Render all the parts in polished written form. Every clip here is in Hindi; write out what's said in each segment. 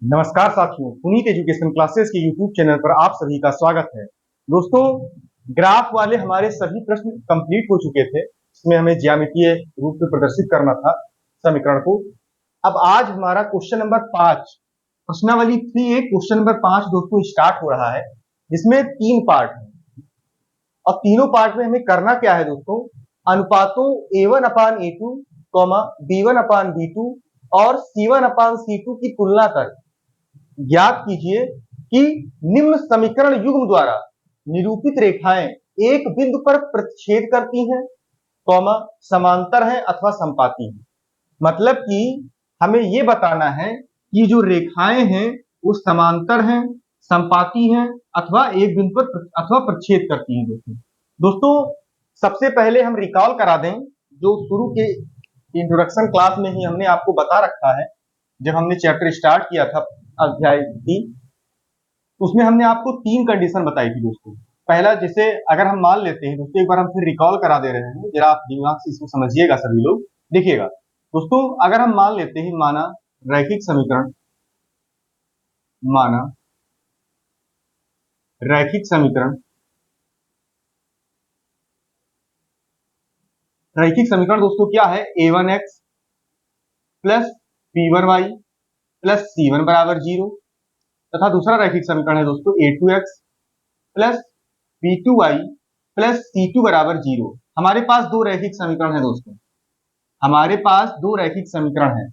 नमस्कार साथियों, पुनीत एजुकेशन क्लासेस के यूट्यूब चैनल पर आप सभी का स्वागत है। दोस्तों, ग्राफ वाले हमारे सभी प्रश्न कंप्लीट हो चुके थे। इसमें हमें ज्यामितीय रूप में प्रदर्शित करना था समीकरण को। अब आज हमारा क्वेश्चन नंबर 5, प्रश्नावली 3A क्वेश्चन नंबर 5 दोस्तों स्टार्ट हो रहा है, जिसमें 3 पार्ट है। और तीनों पार्ट में हमें करना क्या है दोस्तों, अनुपातों A1/A2, B1/B2 और C1/C2 की तुलना कर ज्ञात कीजिए कि निम्न समीकरण युग्म द्वारा निरूपित रेखाएं एक बिंदु पर प्रतिच्छेद करती हैं, समांतर हैं अथवा समपाती हैं। मतलब कि हमें यह बताना है कि जो रेखाएं हैं वो समांतर हैं, समपाती हैं अथवा एक बिंदु पर अथवा प्रतिच्छेद करती हैं। दोस्तों सबसे पहले हम रिकॉल करा दें, जो शुरू के इंट्रोडक्शन क्लास में ही हमने आपको बता रखा है। जब हमने चैप्टर स्टार्ट किया था अध्याय 3, उसमें हमने आपको 3 कंडीशन बताई थी दोस्तों। पहला, जैसे अगर हम मान लेते हैं दोस्तों, एक बार हम फिर रिकॉल करा दे रहे हैं, जरा आप दिमाग से इसको समझिएगा सभी लोग, देखिएगा दोस्तों। अगर हम मान लेते हैं, माना रैखिक समीकरण, माना रैखिक समीकरण, रैखिक समीकरण दोस्तों क्या है, a1x plus b1y plus c1 बराबर 0, तथा दूसरा रैखिक समीकरण है दोस्तों a2x plus b2y plus c2 बराबर 0। हमारे पास दो रैखिक समीकरण है दोस्तों, हमारे पास दो रैखिक समीकरण है।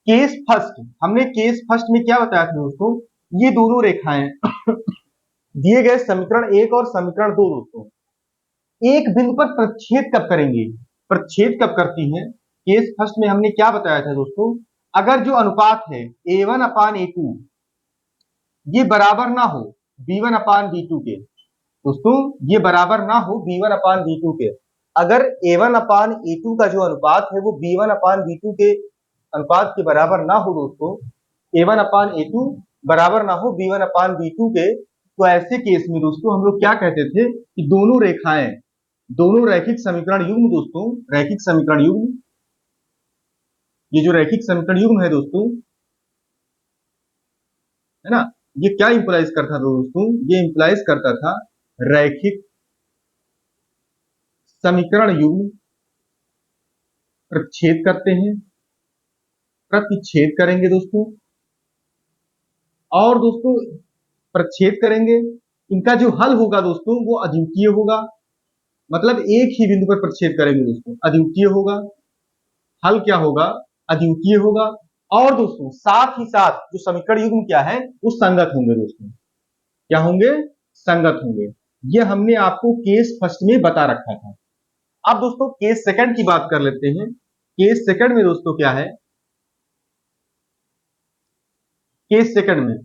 केस फर्स्ट, हमने केस फर्स्ट में क्या बताया था दोस्तों, ये दोनों रेखाएं दिए गए समीकरण 1 और समीकरण 2 दोस्तों एक बिंदु पर प्रतिच्छेद कब करेंगे, प्रतिच्छेद कब करती हैं। केस फर्स्ट में हमने क्या बताया था दोस्तों, अगर जो अनुपात है A1/A2 ये बराबर ना हो B1/B2 के, दोस्तों ये बराबर ना हो B1/B2 के, अगर A1/A2 का जो अनुपात है वो B1/B2 के अनुपात के बराबर ना हो दोस्तों, A1/A2 बराबर ना हो B1/B2 के, तो ऐसे केस में दोस्तों हम लोग क्या कहते थे कि दोनों रेखाएं, दोनों रैखिक समीकरण युग्म दोस्तों, रैखिक समीकरण युग्म, ये जो रैखिक समीकरण युग्म है दोस्तों, है ना, ये क्या इंप्लाइज करता था दोस्तों, ये इंप्लाइज करता था रैखिक समीकरण युग्म प्रतिच्छेद करते हैं, प्रतिच्छेद करेंगे दोस्तों, और दोस्तों प्रतिच्छेद करेंगे, इनका जो हल होगा दोस्तों वो अद्वितीय होगा। मतलब एक ही बिंदु पर प्रतिच्छेद करेंगे दोस्तों, अद्वितीय होगा। हल क्या होगा, अद्वितीय होगा। और दोस्तों साथ ही साथ जो समीकरण युग्म क्या है वो संगत होंगे दोस्तों, क्या होंगे, संगत होंगे। ये हमने आपको केस फर्स्ट में बता रखा था। अब दोस्तों केस सेकंड की बात कर लेते हैं। केस सेकंड में दोस्तों क्या है, केस सेकंड में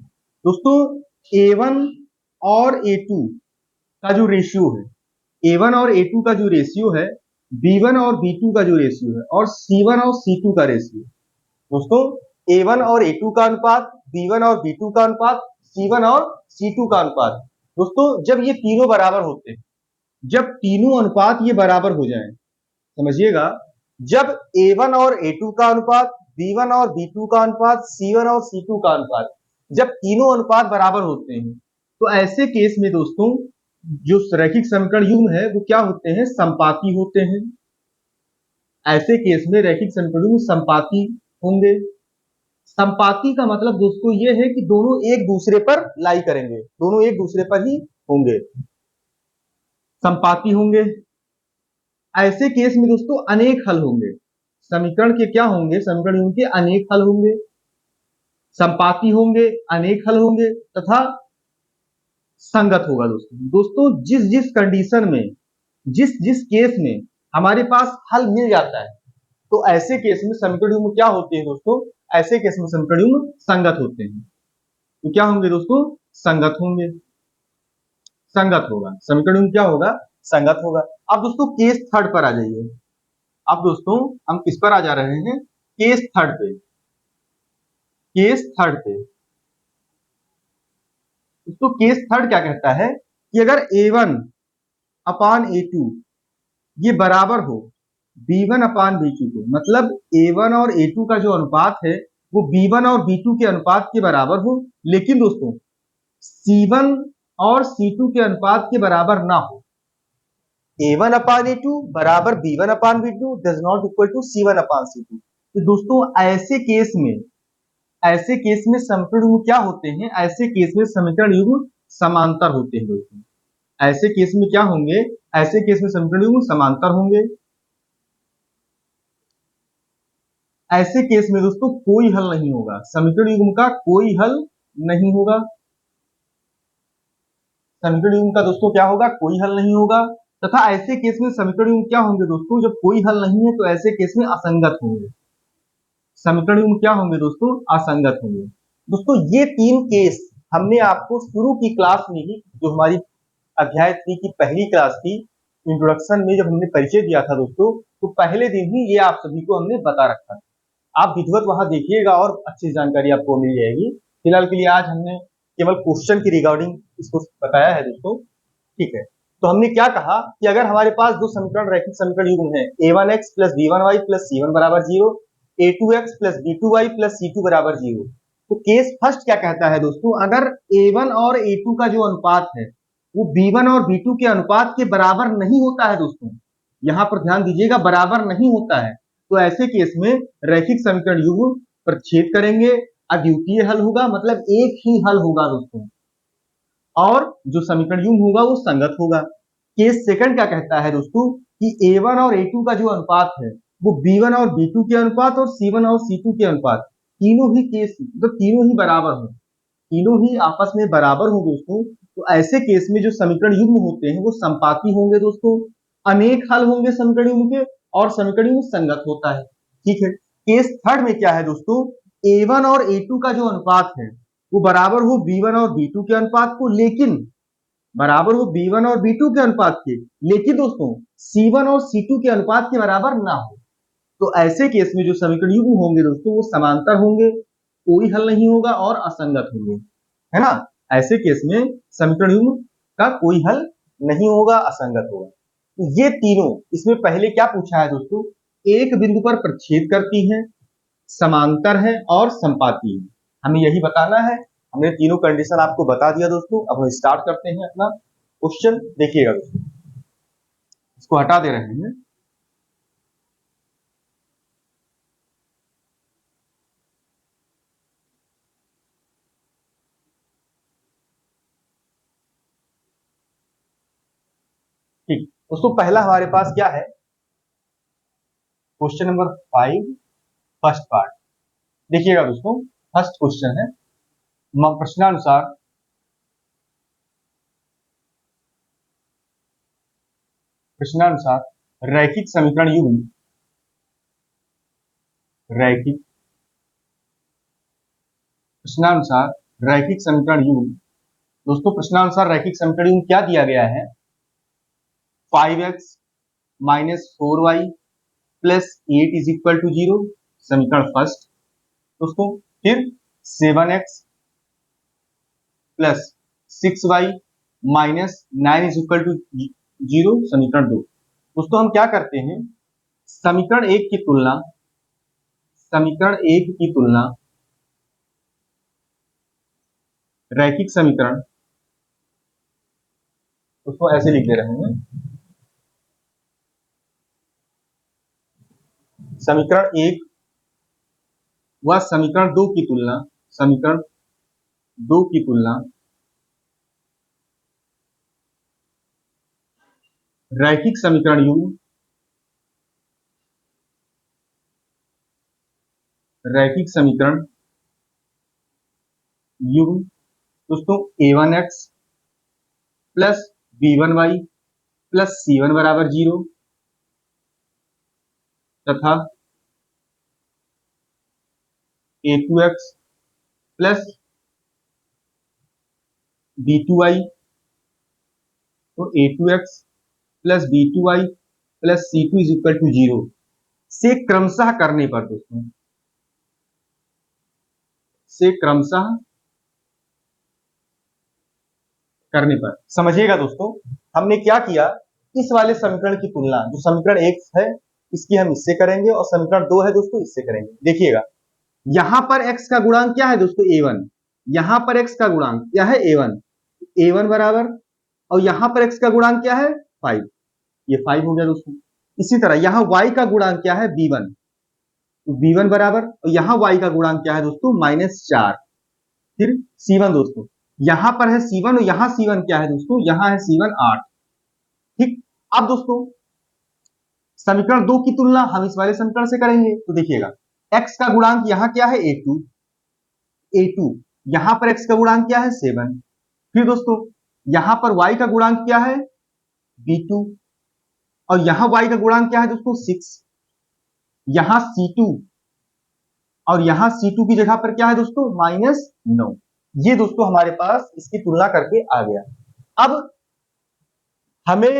दोस्तों A1 और A2 का जो रेशियो है, A1 और A2 का जो रेशियो है, B1 और B2 का जो रेशियो है, और C1 और C2 का रेशियो दोस्तों, A1 और A2 का अनुपात, B1 और B2 का अनुपात, C1 और C2 का अनुपात। दोस्तों जब ये तीनों बराबर होते हैं, जब तीनों अनुपात ये बराबर हो जाएं, समझिएगा, जब A1 और A2 का अनुपात, B1 और B2 का अनुपात, C1 और C2 का अनुपात, जब तीनों अनुपात बराबर होते हैं, तो ऐसे केस में दोस्तों जो रैखिक समीकरण युग्म है वो क्या होते हैं, संपाती होते हैं। ऐसे केस में रैखिक समीकरण युग्म संपाती होंगे। संपाती का मतलब दोस्तों ये है कि दोनों एक दूसरे पर लाई करेंगे, दोनों एक दूसरे पर ही होंगे, संपाती होंगे। ऐसे केस में दोस्तों अनेक हल होंगे, समीकरण के क्या होंगे, समीकरण युग्म के अनेक हल होंगे, संपाती होंगे, अनेक हल होंगे तथा संगत होगा दोस्तों जिस जिस कंडीशन में, जिस जिस केस में हमारे पास हल मिल जाता है, तो ऐसे केस में समीकरण युग्म क्या होते हैं दोस्तों, ऐसे केस में समीकरण युग्म संगत होते हैं। तो क्या होंगे दोस्तों, संगत होंगे, संगत होगा, समीकरण युग्म क्या होगा, संगत होगा। अब दोस्तों केस थर्ड पर आ जाइए। अब दोस्तों हम किस पर आ जा रहे हैं, केस थर्ड पे, केस थर्ड पे। दोस्तों केस थर्ड क्या कहता है कि अगर A1/A2 ये बराबर हो B1/B2 के, मतलब A1 और A2 का जो अनुपात है वो B1 और B2 के अनुपात के बराबर हो, लेकिन दोस्तों C1 और C2 के अनुपात के बराबर ना हो। A1 अपान A2 बराबर B1 upon B2 does not equal to C1 upon C2। तो दोस्तों ऐसे केस में समीकरण युग्म क्या होते हैं? ऐसे केस में समीकरण युग्म समांतर होते हैं दोस्तों। ऐसे केस में क्या होंगे? ऐसे केस में समीकरण युग्म समांतर होंगे। ऐसे केस में दोस्तों कोई हल नहीं होगा, समीकरण युग्म का कोई हल नहीं होगा। समीकरण युग्म का दोस्तों क्या होगा? कोई हल नहीं होगा। तथा ऐसे केस में समीकरण युग्म क्या होंगे दोस्तों? जब कोई हल नहीं है तो ऐसे केस में असंगत होंगे। समीकरण युग्म क्या होंगे दोस्तों? असंगत होंगे। दोस्तों ये तीन केस हमने आपको शुरू की क्लास में ही, जो हमारी अध्याय 3 की पहली क्लास थी, इंट्रोडक्शन में जब हमने परिचय दिया था दोस्तों, तो पहले दिन ही ये आप सभी को हमने बता रखा था। आप विधिवत वहां देखिएगा और अच्छी जानकारी आपको मिल जाएगी। फिलहाल के लिए आज हमने केवल क्वेश्चन की रिगार्डिंग इसको बताया है दोस्तों, ठीक है। तो हमने क्या कहा कि अगर हमारे पास दो समीकरण रैखिक समीकरण युग्म है, a1x plus b1y plus c1 बराबर 0, a2x plus b2y plus c2 बराबर 0, तो केस फर्स्ट क्या कहता है दोस्तों? अगर a1 और a2 का जो अनुपात है वो b1 और b2 के अनुपात के बराबर नहीं होता है दोस्तों, यहां पर ध्यान दीजिएगा, बराबर नहीं होता है, तो ऐसे केस में रैखिक समीकरण युग्म प्रतिच्छेद करेंगे, अद्वितीय हल होगा, मतलब एक ही हल होगा दोस्तों, और जो समीकरण युग्म होगा वो संगत होगा। केस सेकंड क्या कहता है दोस्तों? कि a1 और a2 का जो अनुपात है वो b1 और b2 के अनुपात और c1 और c2 के अनुपात, तीनों ही केस तो तीनों ही बराबर हो, तीनों ही आपस में बराबर हो दोस्तों, तो ऐसे केस में जो समीकरण युग्म होते हैं वो संपाती होंगे दोस्तों, अनेक हल होंगे समीकरण युग्म के, और समीकरण युग्म संगत होता है, ठीक है। केस थर्ड में क्या है दोस्तों? a1 और a2 का जो अनुपात है वो बराबर हो b1 और b2 के अनुपात को, लेकिन बराबर हो b1 और b2 के अनुपात के, लेकिन दोस्तों c1 और c2 के अनुपात के बराबर ना हो, तो ऐसे केस में जो समीकरण युग्म होंगे दोस्तों वो समांतर होंगे, कोई हल नहीं होगा और असंगत होंगे, है ना। ऐसे केस में समीकरण युग्म का कोई हल नहीं होगा, असंगत होगा। तो ये तीनों, इसमें पहले क्या पूछा है दोस्तों? एक बिंदु पर प्रतिच्छेद करती है, समांतर है और संपाती है, हमें यही बताना है। हमने तीनों कंडीशन आपको बता दिया दोस्तों। अब हम स्टार्ट करते हैं अपना क्वेश्चन। देखिएगा दोस्तों, इसको हटा दे रहे हैं। ठीक दोस्तों, पहला हमारे पास क्या है? Question number 5, first part. देखिएगा दोस्तों, फर्स्ट क्वेश्चन है, प्रश्नानुसार रैखिक समीकरण युग्म, रैखिक प्रश्नानुसार रैखिक समीकरण युग्म, दोस्तों प्रश्नानुसार रैखिक समीकरण युग्म क्या दिया गया है? 5x minus 4y plus 8 is equal to 0, समीकरण फर्स्ट दोस्तों। फिर 7x plus 6y minus 9 is equal to 0, समीकरण 2। दोस्तों हम क्या करते हैं? समीकरण एक की तुलना रैखिक समीकरण, उसको ऐसे लिख दे रहे हैं, समीकरण एक व समीकरण दो की तुलना, समीकरण दो की तुलना रैखिक समीकरण युग्म, रैखिक समीकरण युग्म दोस्तों a1x plus b1y plus c1 बराबर 0 तथा a2x प्लस b2y, तो a2x plus b2y plus c2 is equal to 0 से क्रमशः करने पर दोस्तों, से क्रमशः करने पर समझिएगा दोस्तों, हमने क्या किया? इस वाले समीकरण की तुलना, जो समीकरण एक है इसकी हम इससे करेंगे और समीकरण दो है दोस्तों इससे करेंगे। देखिएगा, यहां पर x का गुणांक क्या है दोस्तों a1, यहां पर x का गुणांक क्या है a1, a1 बराबर, और यहां पर x का गुणांक क्या है 5, ये 5 हो गया दोस्तों। इसी तरह यहां y का गुणांक क्या है b1, तो b1 बराबर, और यहां y का गुणांक क्या है दोस्तों -4, फिर c1 दोस्तों, यहां पर है c1 और यहां c1 क्या है दोस्तों, यहां है c1 8। ठीक, अब दोस्तों समीकरण 2 की तुलना हम इस वाले समीकरण से करेंगे, तो देखिएगा x का गुणांक यहां क्या है a2, a2, यहां पर x का गुणांक क्या है 7, फिर दोस्तों यहां पर y का गुणांक क्या है b2, और यहां y का गुणांक क्या है दोस्तों 6, यहां c2, और यहां C2 की जगह पर क्या है दोस्तों -9। ये दोस्तों हमारे पास इसकी तुलना करके आ गया। अब हमें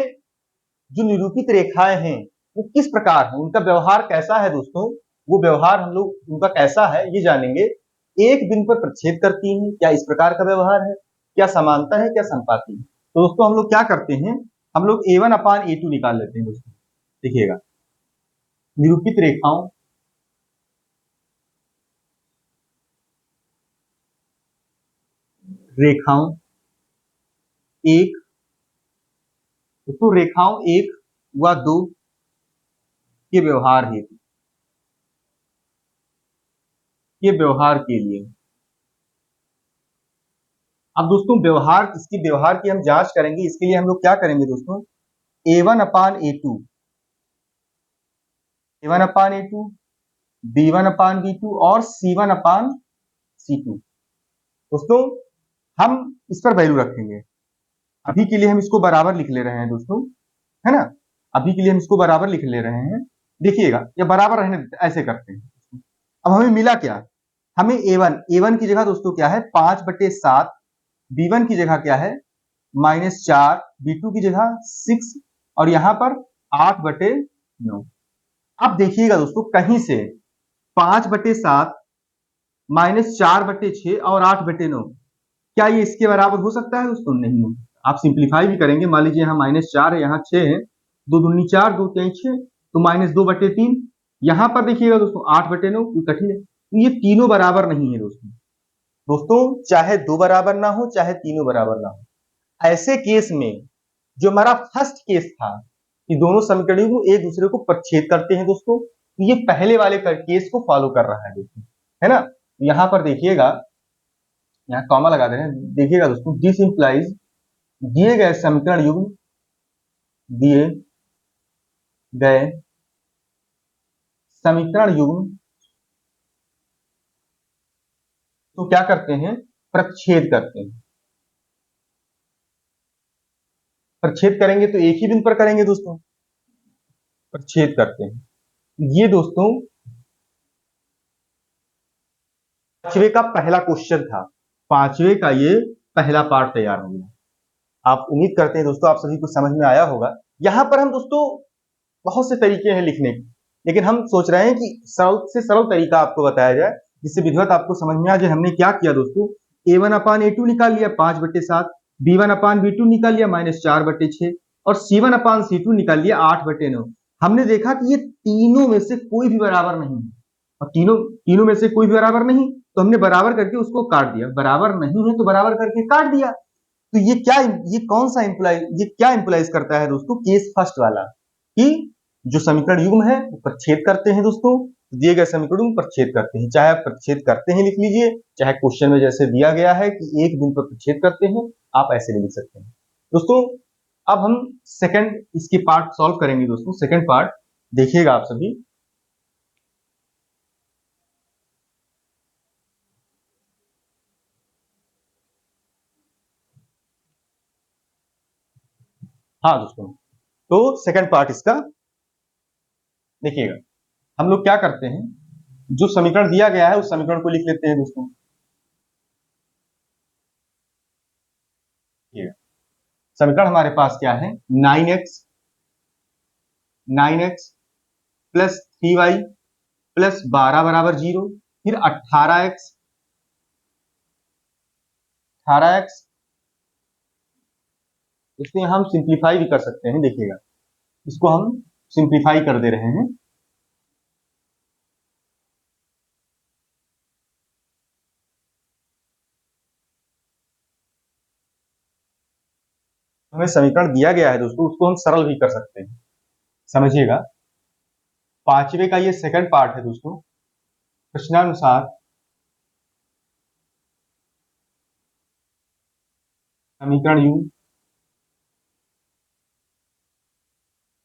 जो निरूपित रेखाएं हैं वो किस प्रकार है, उनका व्यवहार कैसा है दोस्तों, वो व्यवहार हम लोग उनका कैसा है ये जानेंगे। एक बिंदु पर प्रच्छेद करती हैं, क्या इस प्रकार का व्यवहार है, क्या समांतर है, क्या संपाती है। तो दोस्तों हम लोग क्या करते हैं, हम लोग a1/a2 निकाल लेते हैं दोस्तों। देखिएगा निरूपित रेखाओं रेखाओं एक, तो रेखाओं 1 व 2 के व्यवहार हेतु, के व्यवहार के लिए, अब दोस्तों व्यवहार, इसकी व्यवहार की हम जांच करेंगे। इसके लिए हम लोग क्या करेंगे दोस्तों, a1/a2, a1/a2, b1/b2 और c1/c2। दोस्तों हम इस पर वैल्यू रखेंगे। अभी के लिए हम इसको बराबर लिख ले रहे हैं दोस्तों, है ना, अभी के लिए हम इसको बराबर लिख ले रहे हैं। देखिएगा ये बराबर रहने देते, ऐसे करते हैं। अब हमें मिला क्या, हमें a1 की जगह दोस्तों क्या है 5/7, b1 की जगह क्या है -4, b2 की जगह 6, और यहां पर 8/9। अब देखिएगा दोस्तों कहीं से 5/7 -4/6 और 8/9, क्या ये इसके बराबर हो सकता है दोस्तों, नहीं हो। आप सिंप्लीफाई भी करेंगे, मान लीजिए यहाँ -4 है, यहाँ 6 है, 2 दूनी 4, 2 3 6, तो -2/3, यहां पर देखिएगा दोस्तों 8/9, कठिन है, तो ये तीनों बराबर नहीं है दोस्तों। दोस्तों चाहे दो बराबर ना हो, चाहे तीनों बराबर ना हो, ऐसे केस में जो हमारा फर्स्ट केस था कि दोनों समीकरणों को एक दूसरे को प्रच्छेद करते हैं दोस्तों, तो ये पहले वाले केस को फॉलो कर रहा है दोस्तों, है ना। यहां पर देखिएगा, यहाँ कॉमा लगा दे रहे हैं, देखिएगा दोस्तों दिस इंप्लाइज, दिए गए समीकरण युग्म, दिए गए समीकरण युग्म तो क्या करते हैं, प्रच्छेद करते हैं। प्रच्छेद करेंगे तो एक ही बिंदु पर करेंगे दोस्तों, प्रच्छेद करते हैं। ये दोस्तों पांचवे का पहला क्वेश्चन था, पांचवे का ये पहला पार्ट तैयार हो गया। आप उम्मीद करते हैं दोस्तों आप सभी को समझ में आया होगा। यहां पर हम दोस्तों बहुत से तरीके हैं लिखने के, लेकिन हम सोच रहे हैं कि सरल से सरल तरीका आपको बताया जाए जिससे विधिवत आपको समझ में आ जाए। हमने क्या किया दोस्तों, a1/a2 निकाल लिया 5/7, b1/b2 निकाल लिया -4/6, और c1/c2 निकाल लिया 8/9। हमने देखा कि ये तीनों में से कोई भी बराबर नहीं है, और तीनों तीनों में से कोई भी बराबर नहीं, तो हमने बराबर करके उसको काट दिया, बराबर नहीं है तो बराबर करके काट दिया। तो ये क्या, ये कौन सा इंप्लाई, ये क्या इंप्लाइज करता है दोस्तों, केस फर्स्ट वाला, कि जो समीकरण युग्म है वो प्रच्छेद करते हैं दोस्तों, दिए गए समीकरण प्रच्छेद करते हैं। चाहे आप प्रच्छेद करते हैं लिख लीजिए, चाहे क्वेश्चन में जैसे दिया गया है कि एक बिंदु पर प्रच्छेद करते हैं, आप ऐसे भी लिख सकते हैं दोस्तों। अब हम सेकंड इसकी पार्ट सॉल्व करेंगे दोस्तों, सेकंड पार्ट देखिएगा आप सभी। हाँ दोस्तों, तो सेकंड पार्ट इसका देखिएगा, हम लोग क्या करते हैं, जो समीकरण दिया गया है उस समीकरण को लिख लेते हैं दोस्तों। समीकरण हमारे पास क्या है, 9x प्लस 3y प्लस 12 बराबर 0, फिर 18x इसमें हम सिंप्लीफाई भी कर सकते हैं। देखिएगा इसको हम सिंप्लीफाई कर दे रहे हैं, हमें समीकरण दिया गया है दोस्तों, उसको हम सरल भी कर सकते हैं। समझिएगा, पांचवे का ये सेकंड पार्ट है दोस्तों। प्रश्नानुसार समीकरण यू,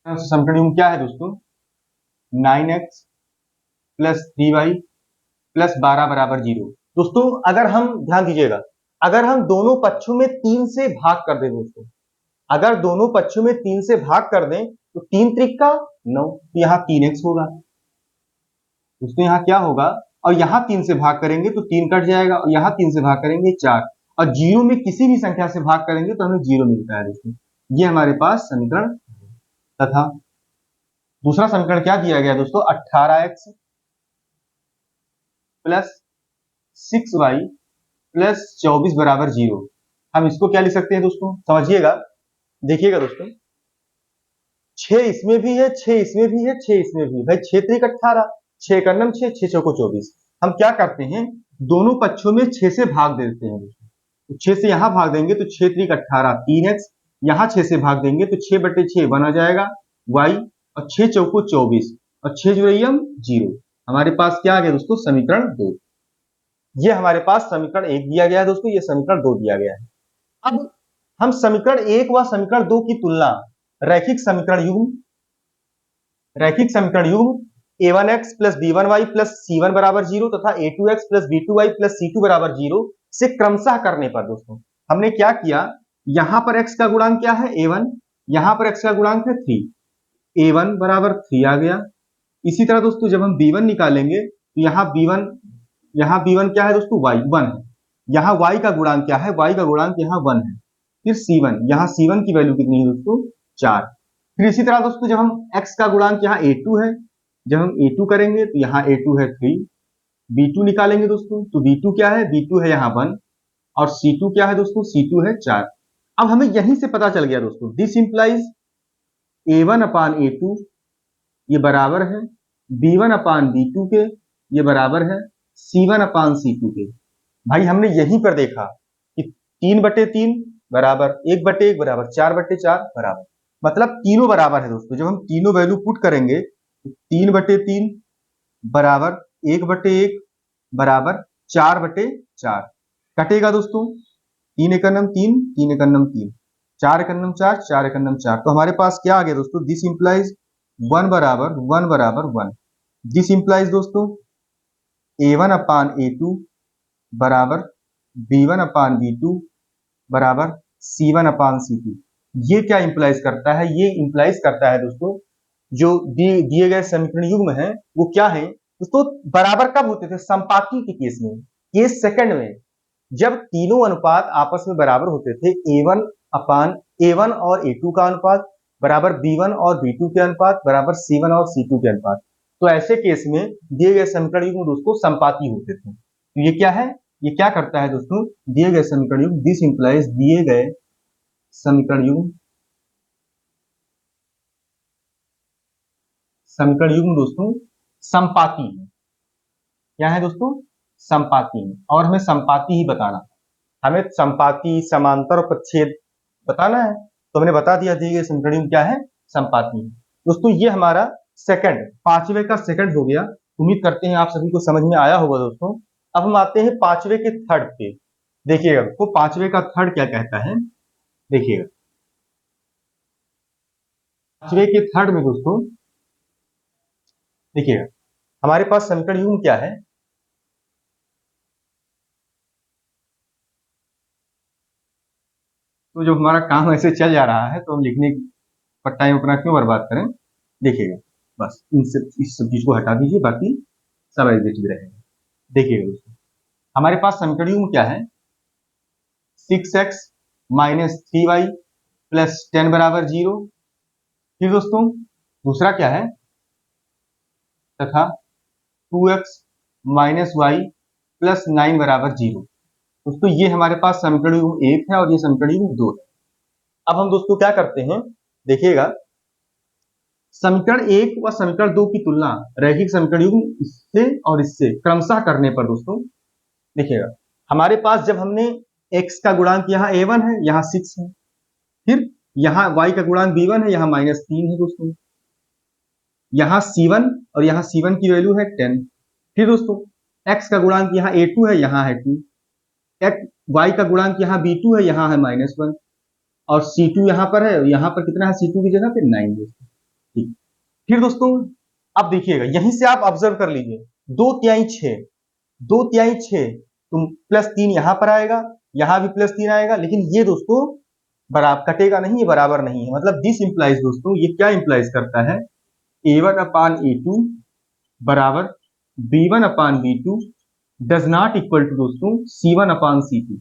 समीकरण यू क्या है दोस्तों? 9x प्लस 3y प्लस 12 बराबर 0। दोस्तों अगर हम ध्यान दीजिएगा, अगर हम दोनों पक्षों में 3 से भाग कर दें दोस्तों, अगर दोनों पक्षों में 3 से भाग कर दें तो 3 त्रिका 9, तो यहाँ 3x होगा दोस्तों। यहाँ क्या होगा, और यहाँ 3 से भाग करेंगे तो 3 कट जाएगा, और यहाँ 3 से भाग करेंगे 4, और 0 में किसी भी संख्या से भाग करेंगे तो हमें 0 मिलता है दोस्तों। ये हमारे पास समीकरण। तथा दूसरा समीकरण क्या दिया गया दोस्तों? 18x प्लस 6y प्लस 24 बराबर 0। हम इसको क्या लिख सकते हैं दोस्तों? समझिएगा, देखिएगा दोस्तों, 6 इसमें भी है, 6 इसमें भी है, 6 इसमें भी है। भाई 6 त्रिक 18, 6 का नम 6, 6 चौको 24। हम क्या करते हैं, दोनों पक्षों में 6 से भाग देते हैं दोस्तों। तो 6 से यहां भाग देंगे तो 6 त्रिक 18 3x, यहां 6 से भाग देंगे तो 6 बटे 6 1 आ जाएगा y, और 6 चौको 24, और 6 जुड़ैयम 0। हमारे पास क्या आ गया दोस्तों? समीकरण 2। ये हमारे पास समीकरण 1 दिया गया है दोस्तों, ये समीकरण 2 दिया गया है। अब हम समीकरण 1 व समीकरण 2 की तुलना रैखिक समीकरण युग्म a1x plus b1y plus c1 बराबर 0 तथा a2x plus b2y plus c2 बराबर 0 से क्रमशः करने पर दोस्तों हमने क्या किया, यहां पर x का गुणांक क्या है? a1, यहां पर x का गुणांक है 3, a1 बराबर 3 आ गया। इसी तरह दोस्तों जब हम b1 निकालेंगे तो यहाँ b1 क्या है दोस्तों? y 1 है। यहाँ y का गुणांक क्या है? y का गुणांक यहाँ 1 है। फिर c1, यहाँ c1 की वैल्यू कितनी है दोस्तों? 4। फिर इसी तरह दोस्तों जब हम x का गुणांक यहाँ a2 है, जब हम a2 करेंगे तो यहाँ a2 है 3, b2 निकालेंगे दोस्तों तो b2 क्या है? b2 है यहाँ 1, और c2 क्या है दोस्तों? c2 है 4। अब हमें यहीं से पता चल गया दोस्तों, this implies a1 upon a2 ये बराबर है b1 अपान b2 के, ये बराबर है c1 अपान c2 के। भाई हमने यहीं पर देखा कि 3/3 बराबर 1/1 बराबर 4/4 बराबर, मतलब तीनों बराबर है दोस्तों। जब हम तीनों वैल्यू पुट करेंगे तो 3/3 बराबर 1/1 बराबर 4/4 कटेगा दोस्तों। 3 एकन्नम 3, 3 एकन्नम 3, 4 एकन्नम 4, 4 एकन्नम 4। तो हमारे पास क्या आ गया दोस्तों? दिस इंप्लाइज 1 बराबर 1 बराबर 1। दिस इंप्लाइज दोस्तों a1 अपान a2 बराबर b1 अपान b2 बराबर c1 अपान c2। ये क्या इंप्लाइज करता है? ये इंप्लाइज करता है दोस्तों, जो दिए गए समीकरण युग्म है वो क्या है दोस्तों? बराबर कब होते थे? संपाती के केस में, केस सेकंड में, जब तीनों अनुपात आपस में बराबर होते थे। a1 अपान a1 और a2 का अनुपात बराबर b1 और b2 के अनुपात बराबर c1 और c2 के अनुपात। तो ऐसे केस में दिए गए समीकरण युग्म दोस्तों संपाती होते थे। तो ये क्या है? ये क्या करता है दोस्तों? दिए गए समीकरण युग्म, दिस इंप्लाइज दिए गए समीकरण युग्म दोस्तों संपाती है। क्या है दोस्तों? संपाती है। और हमें संपाती ही बताना, हमें संपाती, समांतर और प्रच्छेद बताना है, तो हमने बता दिया दिए गए समीकरण युग्म क्या है? संपाती है। दोस्तों ये हमारा सेकंड, पांचवे का सेकंड हो गया। उम्मीद करते हैं आप सभी को समझ में आया होगा दोस्तों। अब हम आते हैं पांचवे के थर्ड पे। देखिएगा तो पांचवे का थर्ड क्या कहता है, देखिएगा पांचवे के थर्ड में दोस्तों देखिएगा हमारे पास समीकरण युग्म क्या है? तो जो हमारा काम ऐसे चल जा रहा है तो हम लिखने पर टाइम अपना क्यों बर्बाद करें। देखिएगा बस इस सब चीज को हटा दीजिए, बाकी सब एज इट इज रहेगा। देखिएगा दोस्तों हमारे पास समीकरण युग्म क्या है? 6x माइनस 3y प्लस 10 बराबर 0। फिर दोस्तों दूसरा क्या है? तथा 2x माइनस वाई प्लस 9 बराबर 0। दोस्तों ये हमारे पास समीकरण युग्म 1 है और ये समीकरण युग्म 2 है। अब हम दोस्तों क्या करते हैं, देखिएगा समीकरण 1 व समीकरण 2 की तुलना रैखिक समीकरण युग्म इससे और इससे क्रमशः करने पर दोस्तों देखिएगा हमारे पास जब हमने x का गुणांक यहाँ a1 है, यहाँ 6 है, फिर यहाँ y का गुणांक b1 है, यहाँ -3 है दोस्तों, यहाँ c1 और यहाँ c1 की वैल्यू है 10। फिर दोस्तों x का गुणांक यहाँ a2 है, यहाँ है 2, y का गुणांक यहाँ b2 है, यहाँ है -1, और c2 यहाँ पर है, यहाँ पर कितना है c2 की जगह पे 9 दोस्तों। ठीक, फिर दोस्तों अब देखिएगा, यहीं से आप ऑब्जर्व कर लीजिए, 2 6, 2 6, तो +3 यहाँ पर आएगा, यहाँ भी +3 आएगा, लेकिन ये दोस्तों बराबर कटेगा नहीं, ये बराबर नहीं है। मतलब दिस इंप्लाइज दोस्तों, ये क्या इंप्लाइज करता है, a1/a2 बराबर b1/b2 does not equal to दोस्तों c1/c2।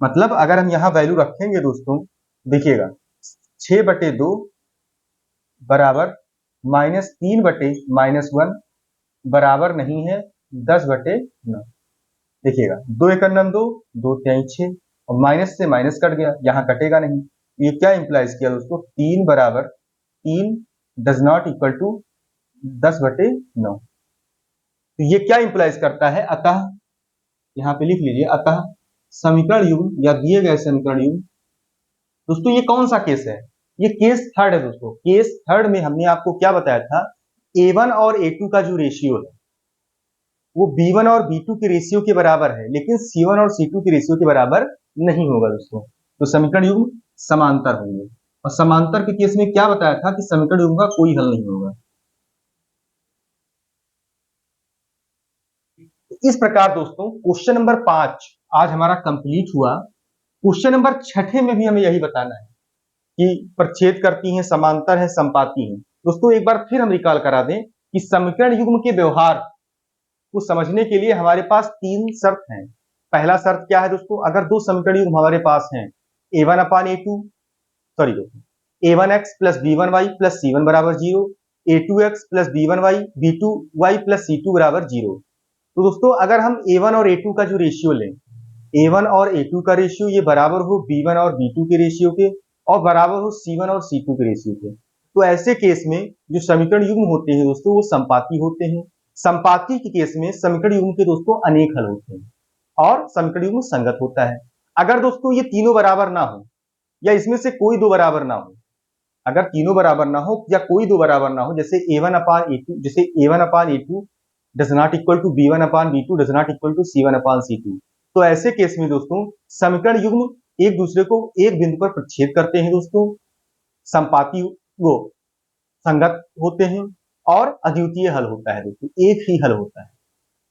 मतलब अगर हम यहाँ वैल्यू रखेंगे दोस्तों, देखिएगा 6/2 बराबर -3/-1 बराबर नहीं है 10/9। देखिएगा 2 × 2, 2 × 6, और माइनस से माइनस कट गया, यहाँ कटेगा नहीं। ये क्या इंप्लाइज किया दोस्तों, 3 बराबर 3 डज नॉट इक्वल टू 10/9। तो ये क्या इंप्लाइज करता है, अतः यहाँ पे लिख लीजिए, अतः समीकरण युग्म या दिए गए समीकरण युग्म। दोस्तों ये कौन सा केस है, ये केस थर्ड है दोस्तों। केस थर्ड में हमने आपको क्या बताया था, a1 और a2 का जो रेशियो है वो b1 और b2 के रेशियो के बराबर है, लेकिन c1 और c2 के रेशियो के बराबर नहीं होगा दोस्तों। तो समीकरण युग्म समांतर होंगे, और समांतर के केस में क्या बताया था कि समीकरण युग्म का कोई हल नहीं होगा। इस प्रकार दोस्तों क्वेश्चन नंबर 5 आज हमारा कंप्लीट हुआ। क्वेश्चन नंबर 6 में भी हमें यही बताना है कि प्रच्छेद करती हैं, समांतर है, संपाती हैं। दोस्तों एक बार फिर हम रिकॉल करा दें कि समीकरण युग्म के व्यवहार को समझने के लिए हमारे पास 3 शर्त हैं। पहला शर्त क्या है दोस्तों, अगर दो समीकरण युग्म हमारे पास हैं, a1/a2 सॉरी दोस्तों a1x + b1y + c1 = 0, a2x + b1y b2y + c2 = 0। तो दोस्तों अगर हम a1 और a2 का जो रेशियो लें, a1 और a2 का रेशियो ये बराबर हो b1 और b2 के रेशियो के, और बराबर हो c1 और c2 के रेशियो के, तो ऐसे केस में जो समीकरण युग्म होते हैं दोस्तों वो संपाती होते हैं। संपाती के केस में समीकरण युग्म के दोस्तों अनेक हल होते हैं और समीकरण युग्म संगत होता है। अगर दोस्तों ये तीनों बराबर ना हो, या इसमें से कोई दो बराबर ना हो, अगर तीनों बराबर ना हो या कोई दो बराबर ना हो, जैसे a1/a2, जैसे a1/a2 does not equal to b1/b2 does not equal to c1/c2, तो ऐसे केस में दोस्तों समीकरण युग्म एक दूसरे को एक बिंदु पर प्रच्छेद करते हैं दोस्तों, संपाती वो संगत होते हैं, और अद्वितीय हल होता है दोस्तों, एक ही हल होता है।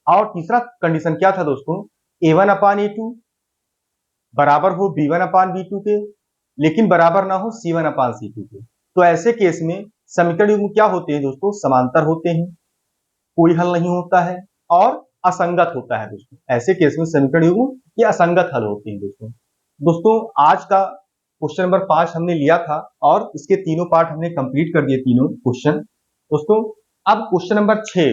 और तीसरा कंडीशन क्या था दोस्तों, a1/a2 बराबर हो b1/b2 के, लेकिन बराबर ना हो c1/c2 के। तो ऐसे केस में समीकरण युग्म क्या होते हैं दोस्तों, समांतर होते हैं, कोई हल नहीं होता है और असंगत होता है दोस्तों। ऐसे केस में समीकरण युग्म ये असंगत हल होते हैं दोस्तों। दोस्तों आज का क्वेश्चन नंबर 5 हमने लिया था और इसके तीनों पार्ट हमने कंप्लीट कर दिए, तीनों क्वेश्चन दोस्तों। अब क्वेश्चन नंबर 6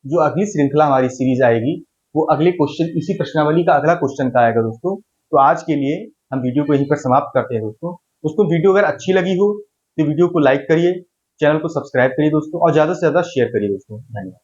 जो अगली श्रृंखला हमारी सीरीज आएगी, वो अगले क्वेश्चन, इसी प्रश्नावली का अगला क्वेश्चन का आएगा दोस्तों। तो आज के लिए हम वीडियो को यहीं पर समाप्त करते हैं दोस्तों। वीडियो अगर अच्छी लगी हो तो वीडियो को लाइक करिए, चैनल को सब्सक्राइब करिए दोस्तों, और ज्यादा से ज्यादा शेयर करिए दोस्तों। धन्यवाद।